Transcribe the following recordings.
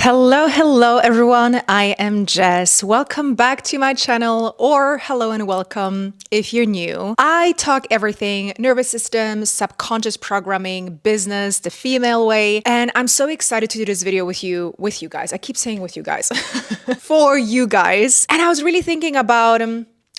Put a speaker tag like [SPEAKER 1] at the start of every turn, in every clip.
[SPEAKER 1] Hello everyone. I am Jess. Welcome back to my channel, or hello and welcome if you're new. I talk everything nervous system, subconscious programming, business, the female way, and I'm so excited to do this video with you guys. I keep saying with you guys. For you guys. And I was really thinking about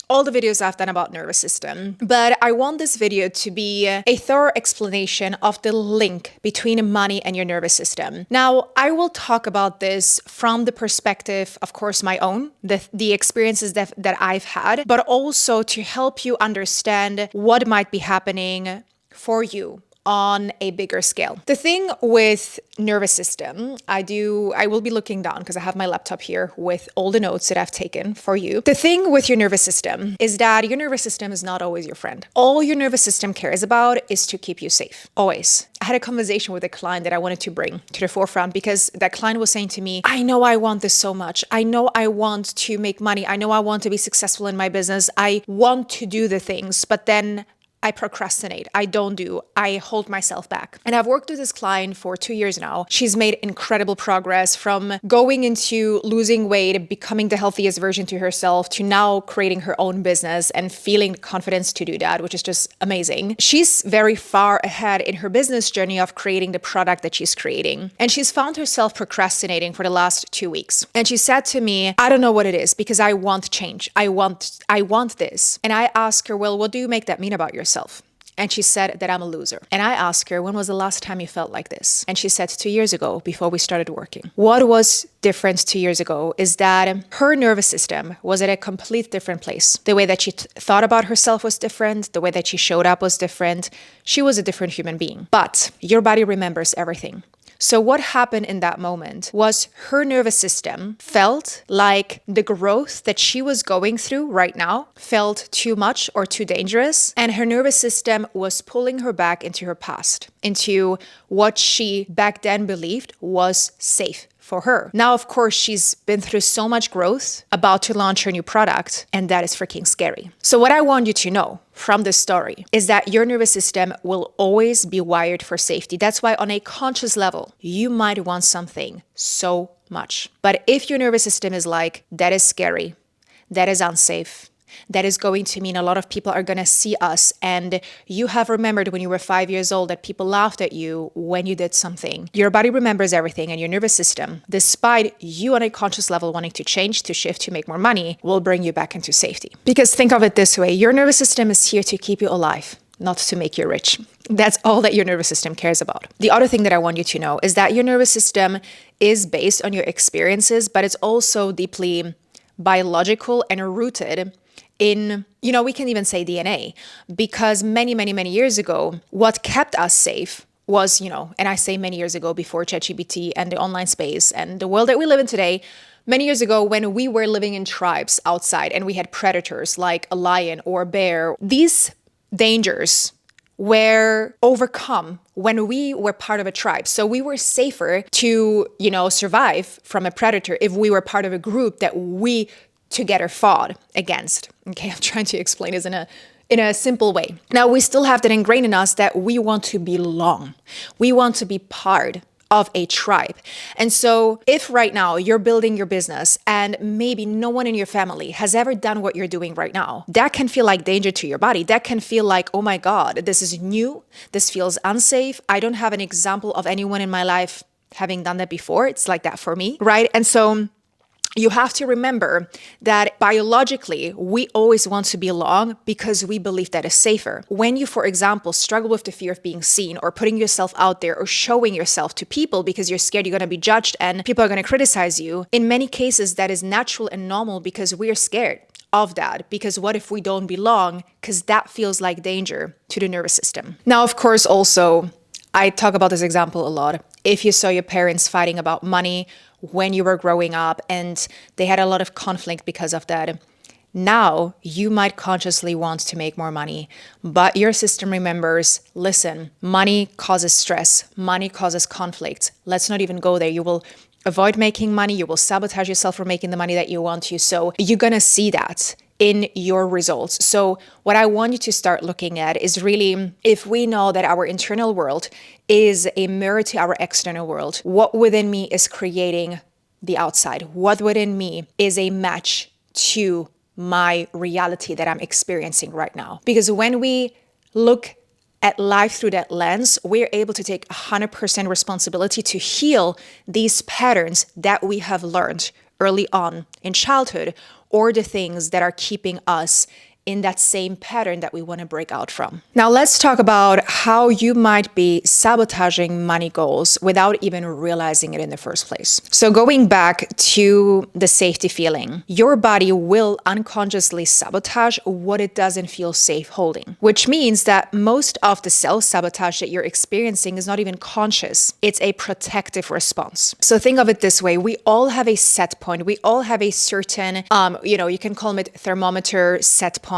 [SPEAKER 1] all the videos I've done about nervous system, but I want this video to be a thorough explanation of the link between money and your nervous system. Now, I will talk about this from the perspective, of course, my own, the experiences that I've had, but also to help you understand what might be happening for you on a bigger scale. The thing with nervous system, I will be looking down because I have my laptop here with all the notes that I've taken for you. The thing with your nervous system is that your nervous system is not always your friend. All your nervous system cares about is to keep you safe, always. I had a conversation with a client that I wanted to bring to the forefront because that client was saying to me, I know I want this so much. I know I want to make money. I know I want to be successful in my business. I want to do the things, but then I procrastinate. I don't do. I hold myself back. And I've worked with this client for 2 years now. She's made incredible progress from going into losing weight, becoming the healthiest version to herself, to now creating her own business and feeling the confidence to do that, which is just amazing. She's very far ahead in her business journey of creating the product that she's creating. And she's found herself procrastinating for the last 2 weeks. And she said to me, I don't know what it is because I want change. I want this. And I asked her, well, what do you make that mean about yourself? And she said that I'm a loser. And I asked her, when was the last time you felt like this? And she said 2 years ago, before we started working. What was different 2 years ago is that her nervous system was at a complete different place. The way that she thought about herself was different. The way that she showed up was different. She was a different human being. But your body remembers everything. So what happened in that moment was her nervous system felt like the growth that she was going through right now felt too much or too dangerous. And her nervous system was pulling her back into her past, into what she back then believed was safe for her. Now, of course, she's been through so much growth, about to launch her new product, and that is freaking scary. So what I want you to know from this story is that your nervous system will always be wired for safety. That's why on a conscious level, you might want something so much. But if your nervous system is like, that is scary, that is unsafe, that is going to mean a lot of people are going to see us, and you have remembered when you were 5 years old that people laughed at you when you did something. Your body remembers everything, and your nervous system, despite you on a conscious level wanting to change, to shift, to make more money, will bring you back into safety. Because think of it this way, your nervous system is here to keep you alive, not to make you rich. That's all that your nervous system cares about. The other thing that I want you to know is that your nervous system is based on your experiences, but it's also deeply biological and rooted in, we can even say DNA, because many years ago, what kept us safe was, and I say many years ago before ChatGPT and the online space and the world that we live in today, many years ago when we were living in tribes outside and we had predators like a lion or a bear, these dangers were overcome when we were part of a tribe. So we were safer to, survive from a predator if we were part of a group that we together fought against. Okay, I'm trying to explain this in a simple way. Now, we still have that ingrained in us that we want to belong. We want to be part of a tribe. And so if right now you're building your business and maybe no one in your family has ever done what you're doing right now, that can feel like danger to your body. That can feel like, oh my God, this is new. This feels unsafe. I don't have an example of anyone in my life having done that before. It's like that for me, right? And so you have to remember that biologically, we always want to belong because we believe that is safer. When you, for example, struggle with the fear of being seen or putting yourself out there or showing yourself to people because you're scared you're going to be judged and people are going to criticize you, in many cases, that is natural and normal because we're scared of that. Because what if we don't belong? Because that feels like danger to the nervous system. Now, of course, also, I talk about this example a lot. If you saw your parents fighting about money when you were growing up and they had a lot of conflict because of that, now you might consciously want to make more money, but your system remembers, listen, money causes stress, money causes conflict. Let's not even go there. You will avoid making money. You will sabotage yourself from making the money that you want to. So you're going to see that in your results. So what I want you to start looking at is really, if we know that our internal world is a mirror to our external world, what within me is creating the outside? What within me is a match to my reality that I'm experiencing right now? Because when we look at life through that lens, we're able to take 100% responsibility to heal these patterns that we have learned early on in childhood, or the things that are keeping us in that same pattern that we want to break out from. Now, let's talk about how you might be sabotaging money goals without even realizing it in the first place. So going back to the safety feeling, your body will unconsciously sabotage what it doesn't feel safe holding, which means that most of the self-sabotage that you're experiencing is not even conscious. It's a protective response. So think of it this way. We all have a set point. We all have a certain, you can call it thermometer set point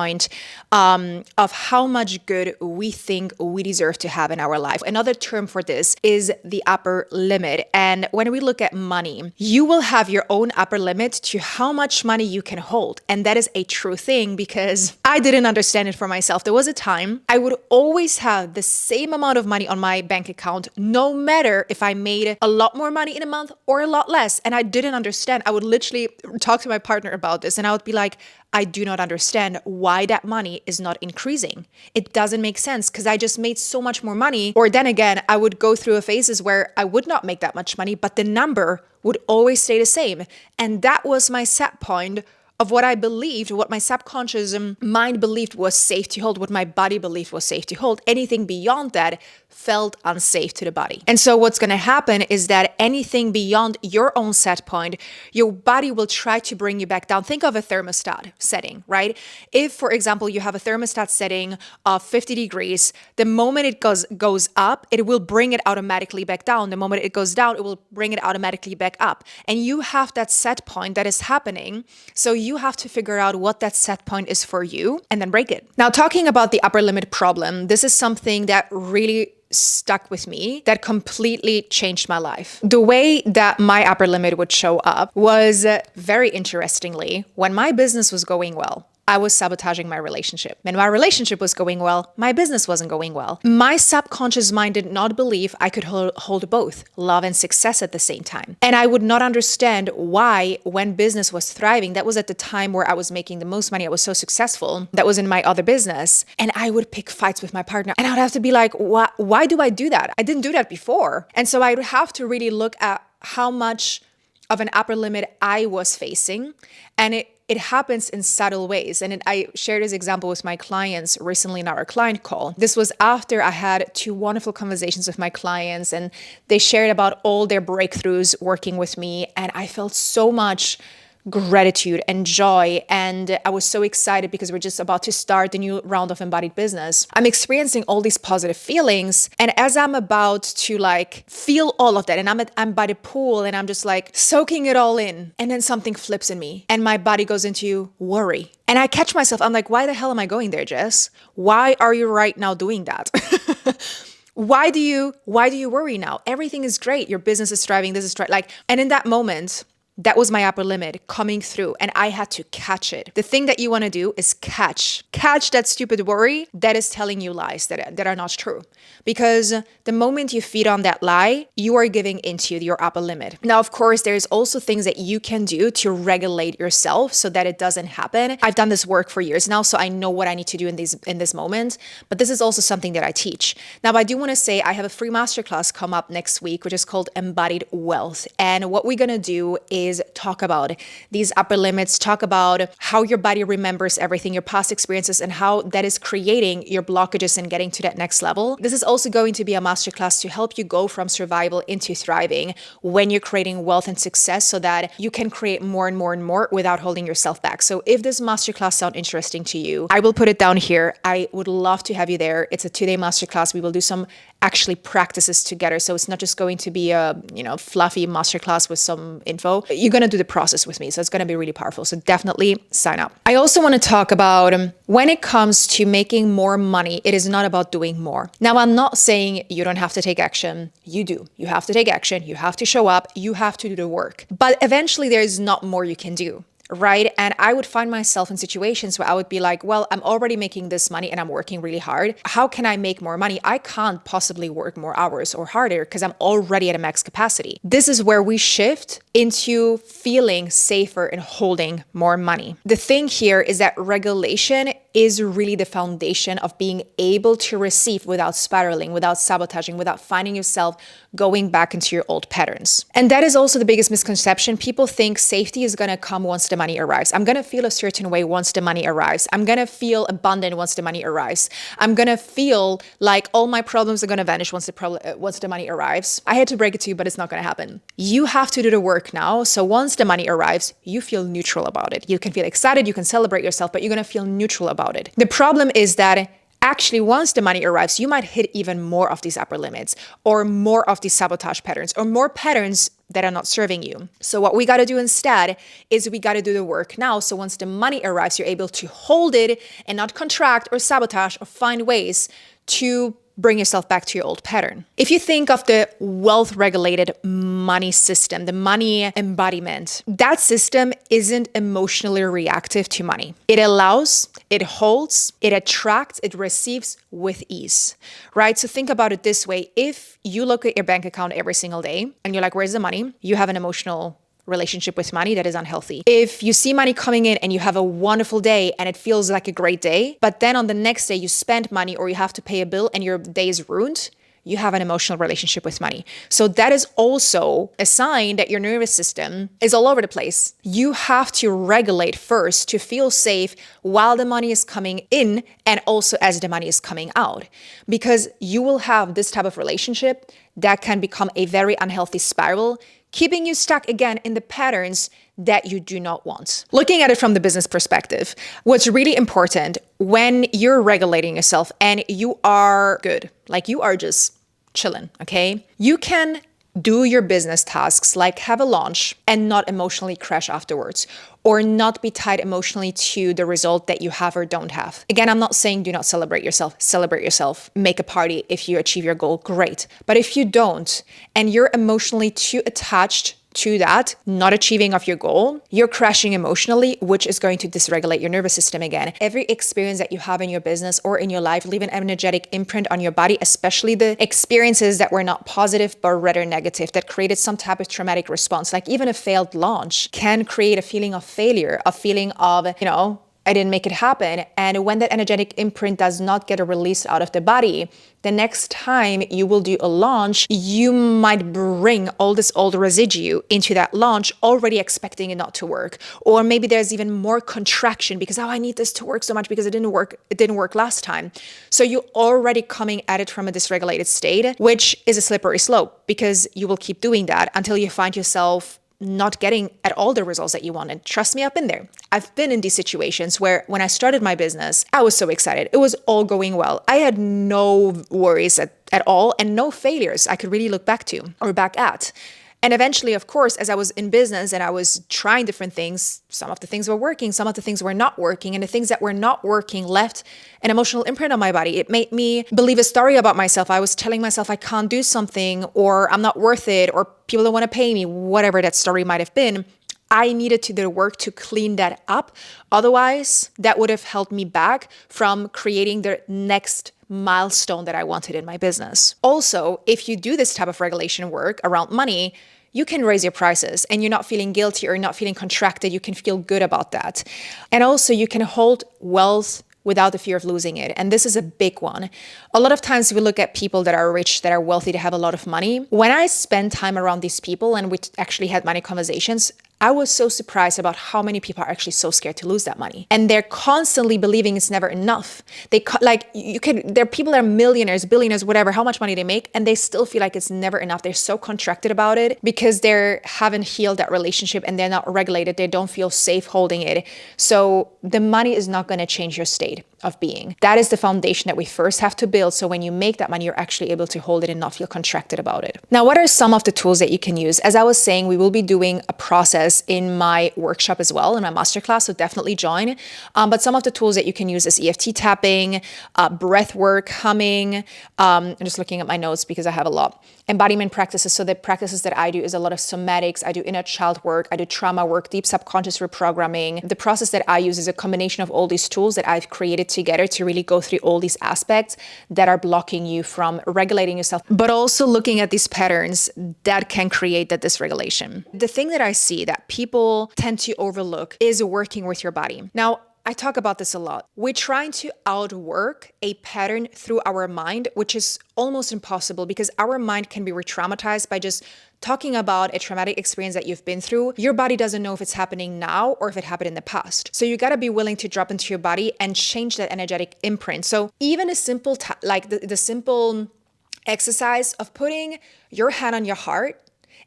[SPEAKER 1] of how much good we think we deserve to have in our life. Another term for this is the upper limit. And when we look at money, you will have your own upper limit to how much money you can hold. And that is a true thing because I didn't understand it for myself. There was a time I would always have the same amount of money on my bank account, no matter if I made a lot more money in a month or a lot less. And I didn't understand. I would literally talk to my partner about this and I would be like, I do not understand why that money is not increasing. It doesn't make sense because I just made so much more money. Or then again, I would go through phases where I would not make that much money, but the number would always stay the same. And that was my set point of what I believed, what my subconscious mind believed was safe to hold, what my body believed was safe to hold. Anything beyond that felt unsafe to the body. And so what's going to happen is that anything beyond your own set point, your body will try to bring you back down. Think of a thermostat setting, right? If, for example, you have a thermostat setting of 50 degrees, the moment it goes up, it will bring it automatically back down. The moment it goes down, it will bring it automatically back up. And you have that set point that is happening. So you have to figure out what that set point is for you and then break it. Now, talking about the upper limit problem, this is something that really stuck with me, that completely changed my life. The way that my upper limit would show up was very interestingly, when my business was going well, I was sabotaging my relationship. When my relationship was going well, my business wasn't going well. My subconscious mind did not believe I could hold both love and success at the same time. And I would not understand why, when business was thriving, that was at the time where I was making the most money. I was so successful. That was in my other business. And I would pick fights with my partner. And I would have to be like, why do I do that? I didn't do that before. And so I would have to really look at how much of an upper limit I was facing. And it happens in subtle ways. And I shared this example with my clients recently in our client call. This was after I had 2 wonderful conversations with my clients and they shared about all their breakthroughs working with me. And I felt so much gratitude and joy. And I was so excited because we're just about to start the new round of embodied business. I'm experiencing all these positive feelings. And as I'm about to feel all of that, and I'm by the pool and I'm just soaking it all in. And then something flips in me and my body goes into worry. And I catch myself. I'm like, why the hell am I going there, Jess? Why are you right now doing that? Why do you worry now? Everything is great. Your business is thriving. This is and in that moment, that was my upper limit coming through and I had to catch it. The thing that you want to do is catch that stupid worry that is telling you lies that are not true. Because the moment you feed on that lie, you are giving into your upper limit. Now, of course, there's also things that you can do to regulate yourself so that it doesn't happen. I've done this work for years now, so I know what I need to do in this moment. But this is also something that I teach. Now, I do want to say I have a free masterclass come up next week, which is called Embodied Wealth. And what we're going to do is talk about these upper limits, talk about how your body remembers everything, your past experiences, and how that is creating your blockages and getting to that next level. This is also going to be a masterclass to help you go from survival into thriving when you're creating wealth and success so that you can create more and more and more without holding yourself back. So if this masterclass sounds interesting to you, I will put it down here. I would love to have you there. It's a 2-day masterclass. We will do some actually practices together. So it's not just going to be a, fluffy masterclass with some info. You're going to do the process with me. So it's going to be really powerful. So definitely sign up. I also want to talk about when it comes to making more money, it is not about doing more. Now, I'm not saying you don't have to take action. You do. You have to take action. You have to show up. You have to do the work. But eventually there is not more you can do. right? And I would find myself in situations where I would be like, well, I'm already making this money and I'm working really hard. How can I make more money? I can't possibly work more hours or harder because I'm already at a max capacity. This is where we shift into feeling safer and holding more money. The thing here is that regulation is really the foundation of being able to receive without spiraling, without sabotaging, without finding yourself going back into your old patterns. And that is also the biggest misconception. People think safety is going to come once the money arrives. I'm going to feel a certain way once the money arrives. I'm going to feel abundant once the money arrives. I'm going to feel like all my problems are going to vanish once the money arrives. I had to break it to you, but it's not going to happen. You have to do the work now. So once the money arrives, you feel neutral about it. You can feel excited, you can celebrate yourself, but you're going to feel neutral about it. The problem is that actually, once the money arrives, you might hit even more of these upper limits or more of these sabotage patterns or more patterns that are not serving you. So what we got to do instead is we got to do the work now. So once the money arrives, you're able to hold it and not contract or sabotage or find ways to bring yourself back to your old pattern. If you think of the wealth regulated money system, the money embodiment, that system isn't emotionally reactive to money. It allows, it holds, it attracts, it receives with ease, right? So think about it this way. If you look at your bank account every single day and you're like, where's the money? You have an emotional relationship with money that is unhealthy. If you see money coming in and you have a wonderful day and it feels like a great day, but then on the next day you spend money or you have to pay a bill and your day is ruined, you have an emotional relationship with money. So that is also a sign that your nervous system is all over the place. You have to regulate first to feel safe while the money is coming in and also as the money is coming out, because you will have this type of relationship that can become a very unhealthy spiral, keeping you stuck again in the patterns that you do not want. Looking at it from the business perspective, what's really important when you're regulating yourself and you are good, like you are just chilling, okay? You can do your business tasks like have a launch and not emotionally crash afterwards, or not be tied emotionally to the result that you have or don't have. Again, I'm not saying do not celebrate yourself, make a party if you achieve your goal, great. But if you don't, and you're emotionally too attached to that not achieving of your goal, you're crashing emotionally, which is going to dysregulate your nervous system again. Every experience that you have in your business or in your life leave an energetic imprint on your body, especially the experiences that were not positive but rather negative, that created some type of traumatic response. Like even a failed launch can create a feeling of failure, a feeling of, I didn't make it happen. And when that energetic imprint does not get a release out of the body, the next time you will do a launch, you might bring all this old residue into that launch, already expecting it not to work. Or maybe there's even more contraction because, I need this to work so much because it didn't work last time. So you're already coming at it from a dysregulated state, which is a slippery slope because you will keep doing that until you find yourself not getting at all the results that you wanted. Trust me, I've been there. I've been in these situations where when I started my business, I was so excited. It was all going well. I had no worries at all and no failures I could really look back to or back at. And eventually, of course, as I was in business and I was trying different things, some of the things were working, some of the things were not working. And the things that were not working left an emotional imprint on my body. It made me believe a story about myself. I was telling myself I can't do something, or I'm not worth it, or people don't want to pay me, whatever that story might have been. I needed to do the work to clean that up. Otherwise, that would have held me back from creating the next milestone that I wanted in my business. Also, if you do this type of regulation work around money, you can raise your prices and you're not feeling guilty or not feeling contracted. You can feel good about that. And also you can hold wealth without the fear of losing it. And this is a big one. A lot of times we look at people that are rich, that are wealthy, that have a lot of money. When I spend time around these people and we actually had money conversations, I was so surprised about how many people are actually so scared to lose that money. And they're constantly believing it's never enough. There are people that are millionaires, billionaires, whatever, how much money they make, and they still feel like it's never enough. They're so contracted about it because they haven't healed that relationship and they're not regulated. They don't feel safe holding it. So the money is not going to change your state. of being. That is the foundation that we first have to build. So when you make that money, you're actually able to hold it and not feel contracted about it. Now, what are some of the tools that you can use? As I was saying, we will be doing a process in my workshop as well, in my masterclass, so definitely join. But some of the tools that you can use is EFT tapping, breath work, humming. I'm just looking at my notes because I have a lot. Embodiment practices. So the practices that I do is a lot of somatics. I do inner child work. I do trauma work, deep subconscious reprogramming. The process that I use is a combination of all these tools that I've created together to really go through all these aspects that are blocking you from regulating yourself, but also looking at these patterns that can create that dysregulation. The thing that I see that people tend to overlook is working with your body. Now, I talk about this a lot. We're trying to outwork a pattern through our mind, which is almost impossible because our mind can be re-traumatized by just talking about a traumatic experience that you've been through. Your body doesn't know if it's happening now or if it happened in the past. So you got to be willing to drop into your body and change that energetic imprint. So even a simple, like the simple exercise of putting your hand on your heart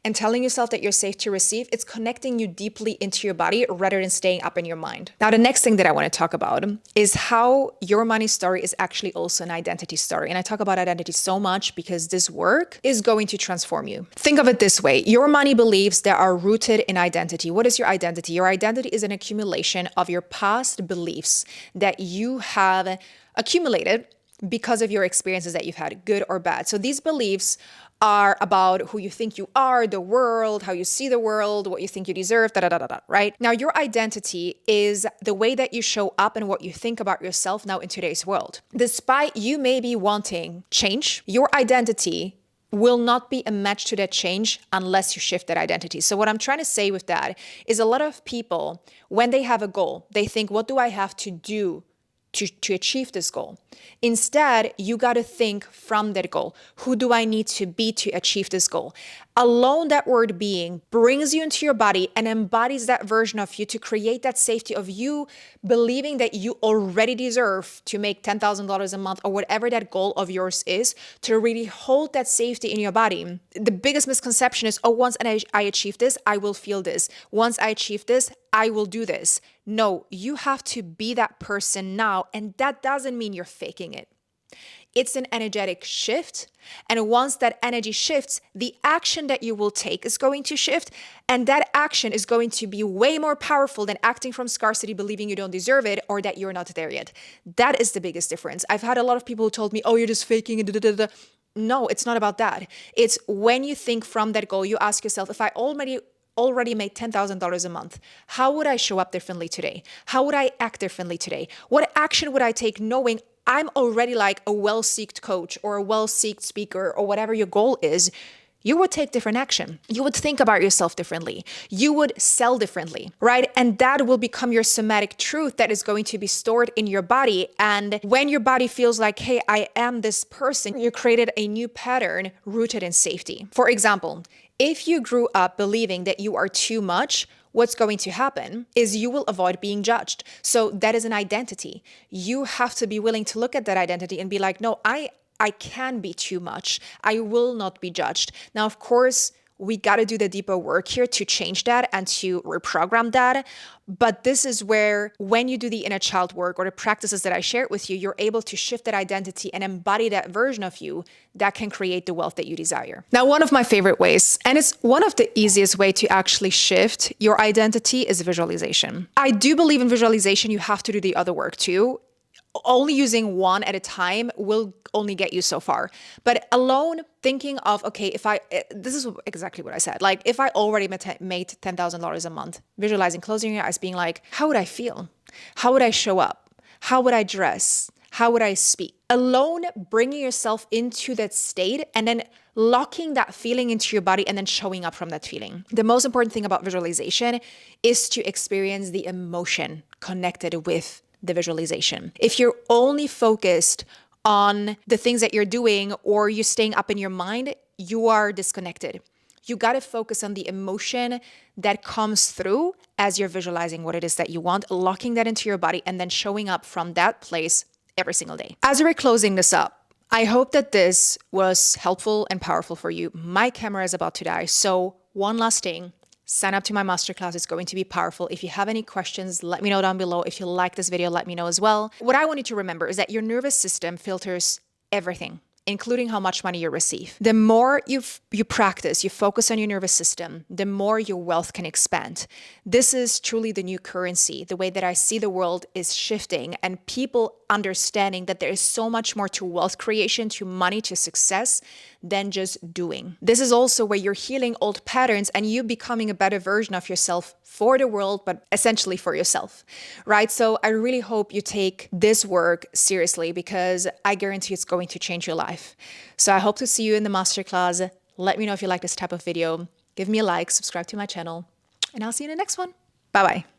[SPEAKER 1] and telling yourself that you're safe to receive, it's connecting you deeply into your body rather than staying up in your mind. Now, the next thing that I want to talk about is how your money story is actually also an identity story. And I talk about identity so much because this work is going to transform you. Think of it this way. Your money beliefs that are rooted in identity. What is your identity? Your identity is an accumulation of your past beliefs that you have accumulated because of your experiences that you've had, good or bad. So these beliefs are about who you think you are, the world, how you see the world, what you think you deserve, right? Now, your identity is the way that you show up and what you think about yourself now in today's world. Despite you maybe wanting change, your identity will not be a match to that change unless you shift that identity. So what I'm trying to say with that is a lot of people, when they have a goal, they think, what do I have to do to achieve this goal? Instead, you got to think from that goal. Who do I need to be to achieve this goal? Alone, that word being brings you into your body and embodies that version of you to create that safety of you believing that you already deserve to make $10,000 a month or whatever that goal of yours is, to really hold that safety in your body. The biggest misconception is, oh, once I achieve this, I will feel this. Once I achieve this, I will do this. No, you have to be that person now. And that doesn't mean you're faking it. It's an energetic shift. And once that energy shifts, the action that you will take is going to shift. And that action is going to be way more powerful than acting from scarcity, believing you don't deserve it or that you're not there yet. That is the biggest difference. I've had a lot of people who told me, oh, you're just faking it. No, it's not about that. It's when you think from that goal, you ask yourself, if I already made $10,000 a month, how would I show up differently today? How would I act differently today? What action would I take knowing I'm already like a well-seeked coach or a well-seeked speaker or whatever your goal is? You would take different action. You would think about yourself differently. You would sell differently, right? And that will become your somatic truth that is going to be stored in your body. And when your body feels like, hey, I am this person, you created a new pattern rooted in safety. For example, if you grew up believing that you are too much, what's going to happen is you will avoid being judged. So that is an identity. You have to be willing to look at that identity and be like, no, I can be too much. I will not be judged. Now, of course, we got to do the deeper work here to change that and to reprogram that. But this is where, when you do the inner child work or the practices that I shared with you, you're able to shift that identity and embody that version of you that can create the wealth that you desire. Now, one of my favorite ways, and it's one of the easiest way to actually shift your identity, is visualization. I do believe in visualization. You have to do the other work too. Only using one at a time will only get you so far. But alone thinking of, okay, this is exactly what I said. Like, if I already made $10,000 a month, visualizing, closing your eyes, being like, how would I feel? How would I show up? How would I dress? How would I speak? Alone, bringing yourself into that state and then locking that feeling into your body and then showing up from that feeling. The most important thing about visualization is to experience the emotion connected with the visualization. If you're only focused on the things that you're doing or you're staying up in your mind, you are disconnected. You got to focus on the emotion that comes through as you're visualizing what it is that you want, locking that into your body and then showing up from that place every single day. As we're closing this up, I hope that this was helpful and powerful for you. My camera is about to die. So one last thing. sign up to my masterclass. It's going to be powerful. If you have any questions, let me know down below. If you like this video, let me know as well. What I want you to remember is that your nervous system filters everything, including how much money you receive. The more you practice, you focus on your nervous system, the more your wealth can expand. This is truly the new currency. The way that I see the world is shifting, and people understanding that there is so much more to wealth creation, to money, to success than just doing. This is also where you're healing old patterns and you becoming a better version of yourself for the world, but essentially for yourself, right? So I really hope you take this work seriously, because I guarantee it's going to change your life. So I hope to see you in the masterclass. Let me know if you like this type of video. Give me a like, subscribe to my channel, and I'll see you in the next one. Bye-bye.